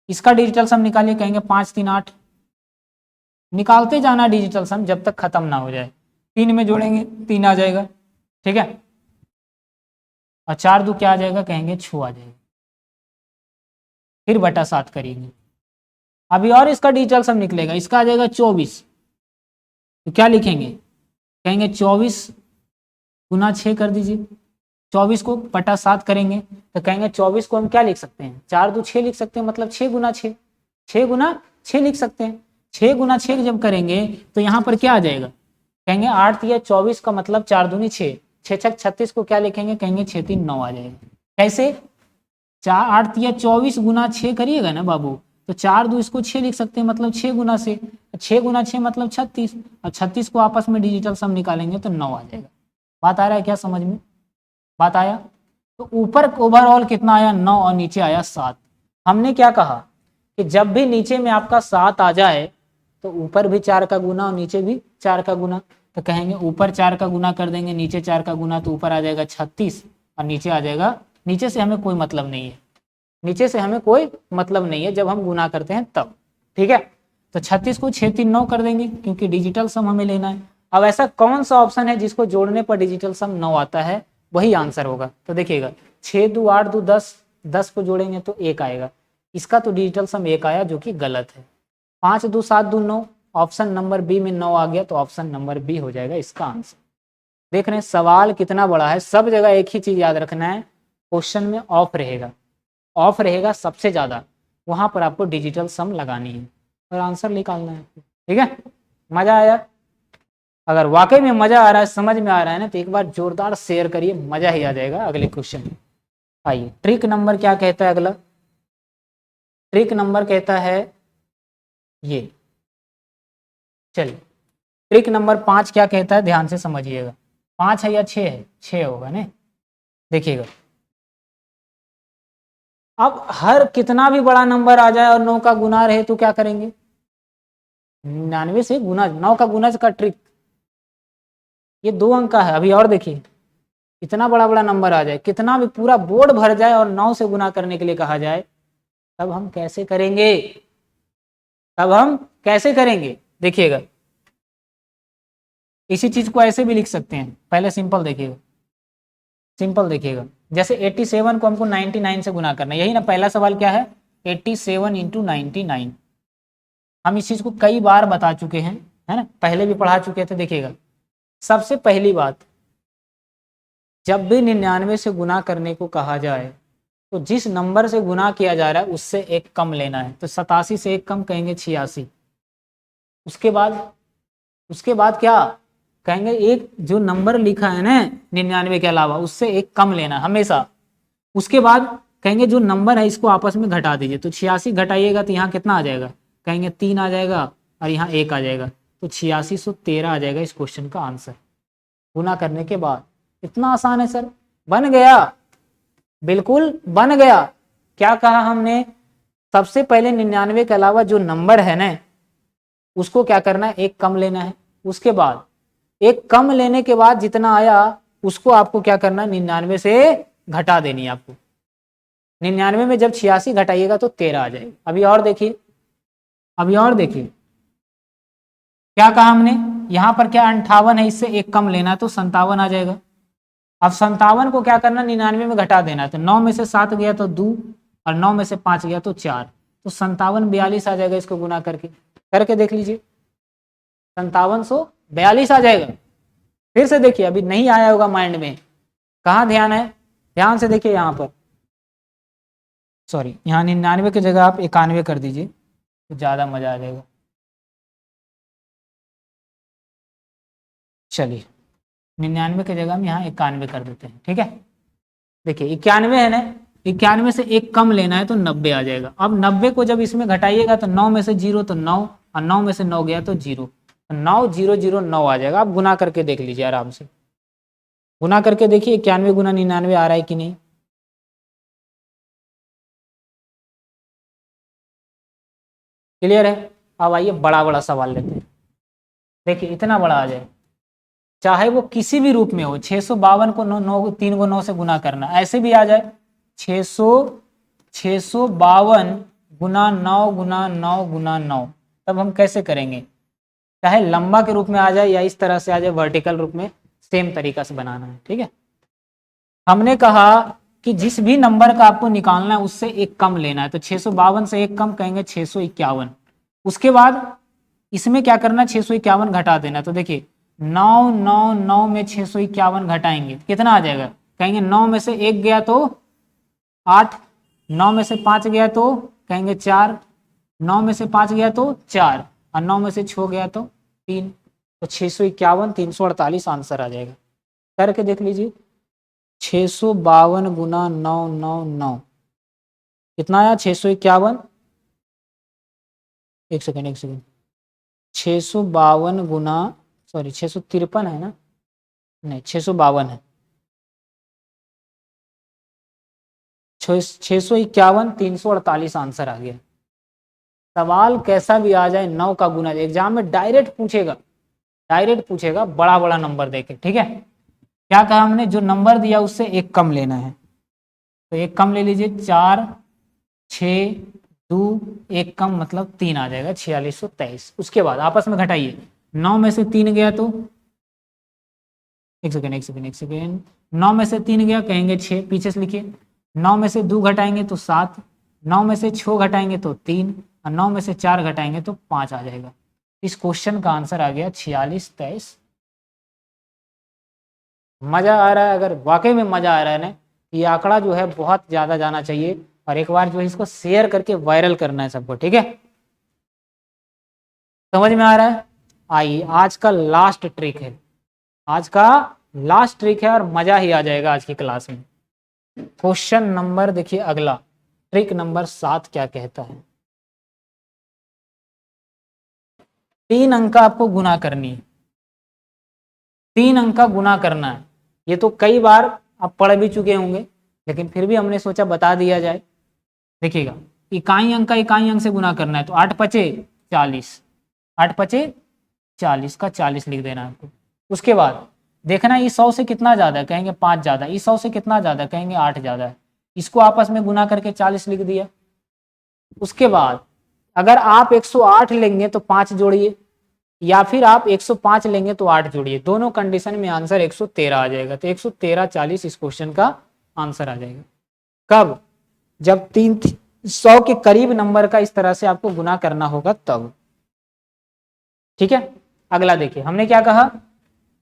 इसका डिजिटल सम निकालिए, कहेंगे 5 3 8, निकालते जाना डिजिटल सम जब तक खत्म ना हो जाए। 3 में जोड़ेंगे 3 आ जाएगा, ठीक है। और 4 2 क्या आ जाएगा, कहेंगे 6 आ जाएगा, फिर बटा 7 करेंगे। अभी और इसका डिजिटल सम निकलेगा, इसका आ जाएगा 24, तो क्या लिखेंगे, कहेंगे 24 गुना 6 कर दीजिए। 24 को बटा 7 करेंगे तो कहेंगे 24 को हम क्या लिख सकते हैं, 4 2 6 लिख सकते हैं, मतलब 6 गुना 6, 6 गुना 6 लिख सकते हैं। 6 गुना 6 जब करेंगे तो यहाँ पर क्या आ जाएगा, कहेंगे 8 या 24 का मतलब 4 दूनी 6, 6 6 36 को क्या लिखेंगे, कहेंगे 6 3 9 आ जाएगा। कैसे, 4 8 या 24 गुना 6 करिएगा ना बाबू, तो 4 2 इसको 6 लिख सकते हैं, मतलब 6 गुना से 6 गुना 6 मतलब 36, और 36 को आपस में डिजिटल सम निकालेंगे तो 9 आ जाएगा। बात आ रहा है क्या समझ में, बात आया। तो ऊपर ओवरऑल कितना आया 9 और नीचे आया 7। हमने क्या कहा कि जब भी नीचे में आपका 7 आ जाए तो ऊपर भी 4 का गुना और नीचे भी 4 का गुना, तो कहेंगे ऊपर 4 का गुना कर देंगे, नीचे 4 का गुना, तो ऊपर आ जाएगा 36 और नीचे आ जाएगा, नीचे से हमें कोई मतलब नहीं है, नीचे से हमें कोई मतलब नहीं है जब हम गुना करते हैं तब, ठीक है। तो 36 को 6 3 9 कर देंगे क्योंकि डिजिटल सम हमें लेना है। अब ऐसा कौन सा ऑप्शन है जिसको जोड़ने पर डिजिटल सम 9 आता है, वही आंसर होगा। तो देखिएगा 6 2 8 2 10, 10 को जोड़ेंगे तो 1 आएगा, इसका तो डिजिटल सम 1 आया जो कि गलत है। 5 2 7 2 9, ऑप्शन नंबर बी में 9 आ गया, तो ऑप्शन नंबर बी हो जाएगा इसका आंसर। देख रहे हैं सवाल कितना बड़ा है, सब जगह एक ही चीज याद रखना है, क्वेश्चन में ऑफ रहेगा, ऑफ रहेगा सबसे ज्यादा, वहां पर आपको डिजिटल सम लगानी है और आंसर निकालना है, ठीक है। मजा आया, अगर वाकई में मजा आ रहा है, समझ में आ रहा है ना, तो एक बार जोरदार शेयर करिए, मजा ही आ जाएगा अगले क्वेश्चन में। आइए ट्रिक नंबर क्या कहता है अगला, ट्रिक नंबर कहता है ये, चलिए ट्रिक नंबर 5 क्या कहता है, ध्यान से समझिएगा। 5 है या 6 है, 6 होगा ना, देखिएगा। अब हर कितना भी बड़ा नंबर आ जाए और 9 का गुना रहे तो क्या करेंगे, 99 से गुना, 9 का गुना का ट्रिक, ये 2 अंक का है। अभी और देखिए, इतना बड़ा बड़ा नंबर आ जाए, कितना भी पूरा बोर्ड भर जाए और 9 से गुना करने के लिए कहा जाए, तब हम कैसे करेंगे, तब हम कैसे करेंगे, देखिएगा। इसी चीज को ऐसे भी लिख सकते हैं, पहले सिंपल देखिएगा, सिंपल देखिएगा। जैसे 87 को हमको 99 से गुना करना है, यही ना पहला सवाल क्या है, 87 इंटू 99। हम इस चीज को कई बार बता चुके हैं, है ना, पहले भी पढ़ा चुके थे। देखिएगा सबसे पहली बात, जब भी 99 से गुना करने को कहा जाए तो जिस नंबर से गुना किया जा रहा है उससे एक कम लेना है, तो 87 से एक कम कहेंगे 86। उसके बाद क्या कहेंगे, एक जो नंबर लिखा है ना 99 के अलावा उससे एक कम लेना हमेशा। उसके बाद कहेंगे जो नंबर है इसको आपस में घटा दीजिए, तो 86 घटाइएगा तो यहाँ कितना आ जाएगा, कहेंगे 3 आ जाएगा और यहाँ 1 आ जाएगा, तो 8613 आ जाएगा इस क्वेश्चन का आंसर गुना करने के बाद। इतना आसान है सर, बन गया, बिल्कुल बन गया। क्या कहा हमने, सबसे पहले 99 के अलावा जो नंबर है ना उसको क्या करना है, एक कम लेना है। उसके बाद एक कम लेने के बाद जितना आया उसको आपको क्या करना है, 99 से घटा देनी है आपको। 99 में जब 86 घटाइएगा तो 13 आ जाएगा। अभी और देखिए, अभी और देखिए क्या कहा हमने, यहाँ पर क्या 58 है, इससे एक कम लेना है तो 57 आ जाएगा। अब 57 को क्या करना, 99 में घटा देना है, तो 9 में से 7 गया तो 2 और 9 में से 5 गया तो 4, तो 57 42 आ जाएगा। इसको गुना करके देख लीजिए, 5742 आ जाएगा। फिर से देखिए, अभी नहीं आया होगा माइंड में, कहाँ ध्यान है, ध्यान से देखिए यहाँ पर, सॉरी यहाँ 99 की जगह आप 91 कर दीजिए तो ज़्यादा मजा आ जाएगा। चलिए 99 की जगह हम यहाँ 91 कर देते हैं, ठीक है। देखिए 91 है ना, 91 से एक कम लेना है तो 90 आ जाएगा। अब 90 को जब इसमें घटाइएगा तो 9 में से 0 तो 9 और 9 में से 9 गया तो 0, 9 0 0 9 आ जाएगा। आप गुना करके देख लीजिए आराम से, गुना करके देखिए 91 गुना 99 आ रहा है कि नहीं। क्लियर है। अब आइए बड़ा बड़ा सवाल लेते हैं। देखिए इतना बड़ा आ जाए, चाहे वो किसी भी रूप में हो, 652 को 3 को 9 से गुना करना, ऐसे भी आ जाए 652 गुना 9 गुना 9 गुना 9, तब हम कैसे करेंगे, चाहे लंबा के रूप में आ जाए या इस तरह से आ जाए वर्टिकल रूप में, सेम तरीका से बनाना है। ठीक है, हमने कहा कि जिस भी नंबर का आपको निकालना है उससे एक कम लेना है, तो 652 से एक कम कहेंगे 651। उसके बाद इसमें क्या करना, 651 घटा देना। तो देखिए 9 9 9 में 651 घटाएंगे कितना आ जाएगा, कहेंगे 9 में से 1 गया तो 8, 9 में से 5 गया तो कहेंगे 4, 9 में से 5 गया तो 4, और 9 में से 6 गया तो 3। तो 651 348 आंसर आ जाएगा। करके देख लीजिए, 652 गुना 9 9 9 कितना आया, 651, एक सेकेंड 652 गुना, सॉरी 653 है ना, नहीं 652 है, 651 348 आंसर आ गया। सवाल कैसा भी आ जाए 9 का गुना, एग्जाम में डायरेक्ट पूछेगा बड़ा बड़ा नंबर देके। ठीक है, क्या कहा हमने, जो नंबर दिया उससे एक कम लेना है, तो एक कम ले लीजिए, 4 6 2 एक कम मतलब 3 आ जाएगा, 4623। उसके बाद आपस में घटाइए, 9 में से 3 गया तो एक सेकेंड 9 में से 3 गया कहेंगे 6, पीछे से लिखिए, 9 में से 2 घटाएंगे तो 7, 9 में से 6 घटाएंगे तो 3, और 9 में से 4 घटाएंगे तो 5 आ जाएगा। इस क्वेश्चन का आंसर आ गया 4623। मजा आ रहा है, अगर वाकई में मजा आ रहा है ना, ये आंकड़ा जो है बहुत ज्यादा जाना चाहिए, और एक बार जो है इसको शेयर करके वायरल करना है सबको। ठीक है, समझ में आ रहा है। आइए आज का लास्ट ट्रिक है, और मजा ही आ जाएगा आज की क्लास में। क्वेश्चन नंबर देखिए अगला, ट्रिक नंबर 7 क्या कहता है, 3 अंक का आपको गुना करनी है, 3 अंक का गुना करना है। ये तो कई बार आप पढ़ भी चुके होंगे, लेकिन फिर भी हमने सोचा बता दिया जाए। देखिएगा, इकाई अंक का इकाई अंक से गुना करना है, तो 8 पचे 40, 8 पचे 40 का 40 लिख देना है आपको। उसके बाद देखना इस 100 से कितना ज़्यादा है, कहेंगे 5 ज़्यादा, इस 100 से कितना ज़्यादा है, कहेंगे 8 ज़्यादा है, इसको आपस में गुना करके 40 लिख दिया। उसके बाद अगर आप 108 लेंगे तो 5 जोड़िए, या फिर आप 105 लेंगे तो 8 जोड़िए, दोनों कंडीशन में आंसर 113 आ जाएगा। तो 113 40 इस क्वेश्चन का आंसर आ जाएगा। कब, जब 300 के करीब नंबर का इस तरह से आपको गुना करना होगा तब। ठीक है, अगला देखिए, हमने क्या कहा,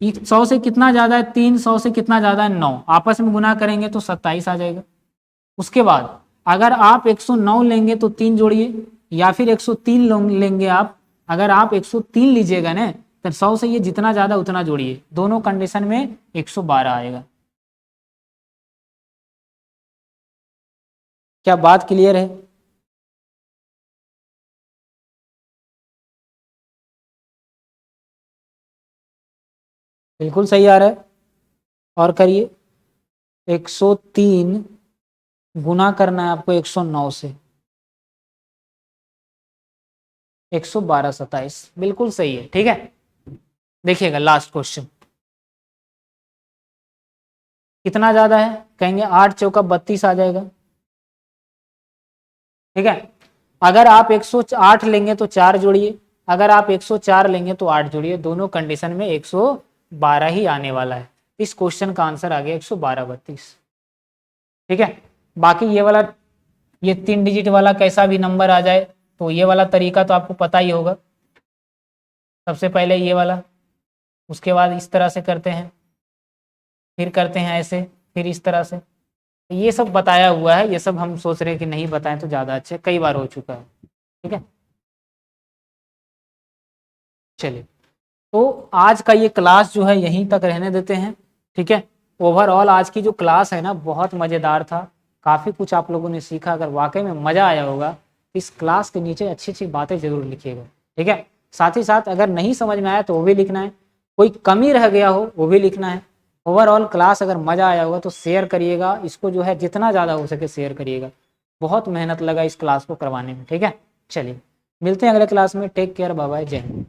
100 से कितना ज्यादा है, 300 से कितना ज्यादा है 9, आपस में गुना करेंगे तो 27 आ जाएगा। उसके बाद अगर आप 109 लेंगे तो 3 जोड़िए, या फिर 103 लेंगे आप, अगर आप 103 लीजिएगा ना, तो 100 से ये जितना ज्यादा उतना जोड़िए, दोनों कंडीशन में 112 आएगा। क्या बात क्लियर है। बिल्कुल सही आ रहा है, और करिए, 103 गुना करना है आपको 109 से, 112 27, बिल्कुल सही है। ठीक है, देखिएगा लास्ट क्वेश्चन, कितना ज्यादा है, कहेंगे 8 चौका 32 आ जाएगा। ठीक है, अगर आप 108 लेंगे तो 4 जोड़िए, अगर आप 104 लेंगे तो 8 जोड़िए, दोनों कंडीशन में 112 ही आने वाला है। इस क्वेश्चन का आंसर आ गया 112 32। ठीक है, बाकी ये वाला, ये 3 डिजिट वाला कैसा भी नंबर आ जाए, तो ये वाला तरीका तो आपको पता ही होगा। सबसे पहले ये वाला, उसके बाद इस तरह से करते हैं, फिर करते हैं ऐसे, फिर इस तरह से, ये सब बताया हुआ है। ये सब हम सोच रहे हैं कि नहीं बताएं तो ज़्यादा अच्छा, कई बार हो चुका है। ठीक है, चलिए, तो आज का ये क्लास जो है यहीं तक रहने देते हैं। ठीक है, ओवरऑल आज की जो क्लास है ना बहुत मज़ेदार था, काफ़ी कुछ आप लोगों ने सीखा। अगर वाकई में मज़ा आया होगा, इस क्लास के नीचे अच्छी अच्छी बातें ज़रूर लिखिएगा। ठीक है, साथ ही साथ अगर नहीं समझ में आया तो वो भी लिखना है, कोई कमी रह गया हो वो भी लिखना है। ओवरऑल क्लास अगर मज़ा आया होगा तो शेयर करिएगा, इसको जो है जितना ज़्यादा हो सके शेयर करिएगा। बहुत मेहनत लगा इस क्लास को करवाने में। ठीक है, चलिए। मिलते हैं अगले क्लास में। टेक केयर, बाय बाय, जय हिंद।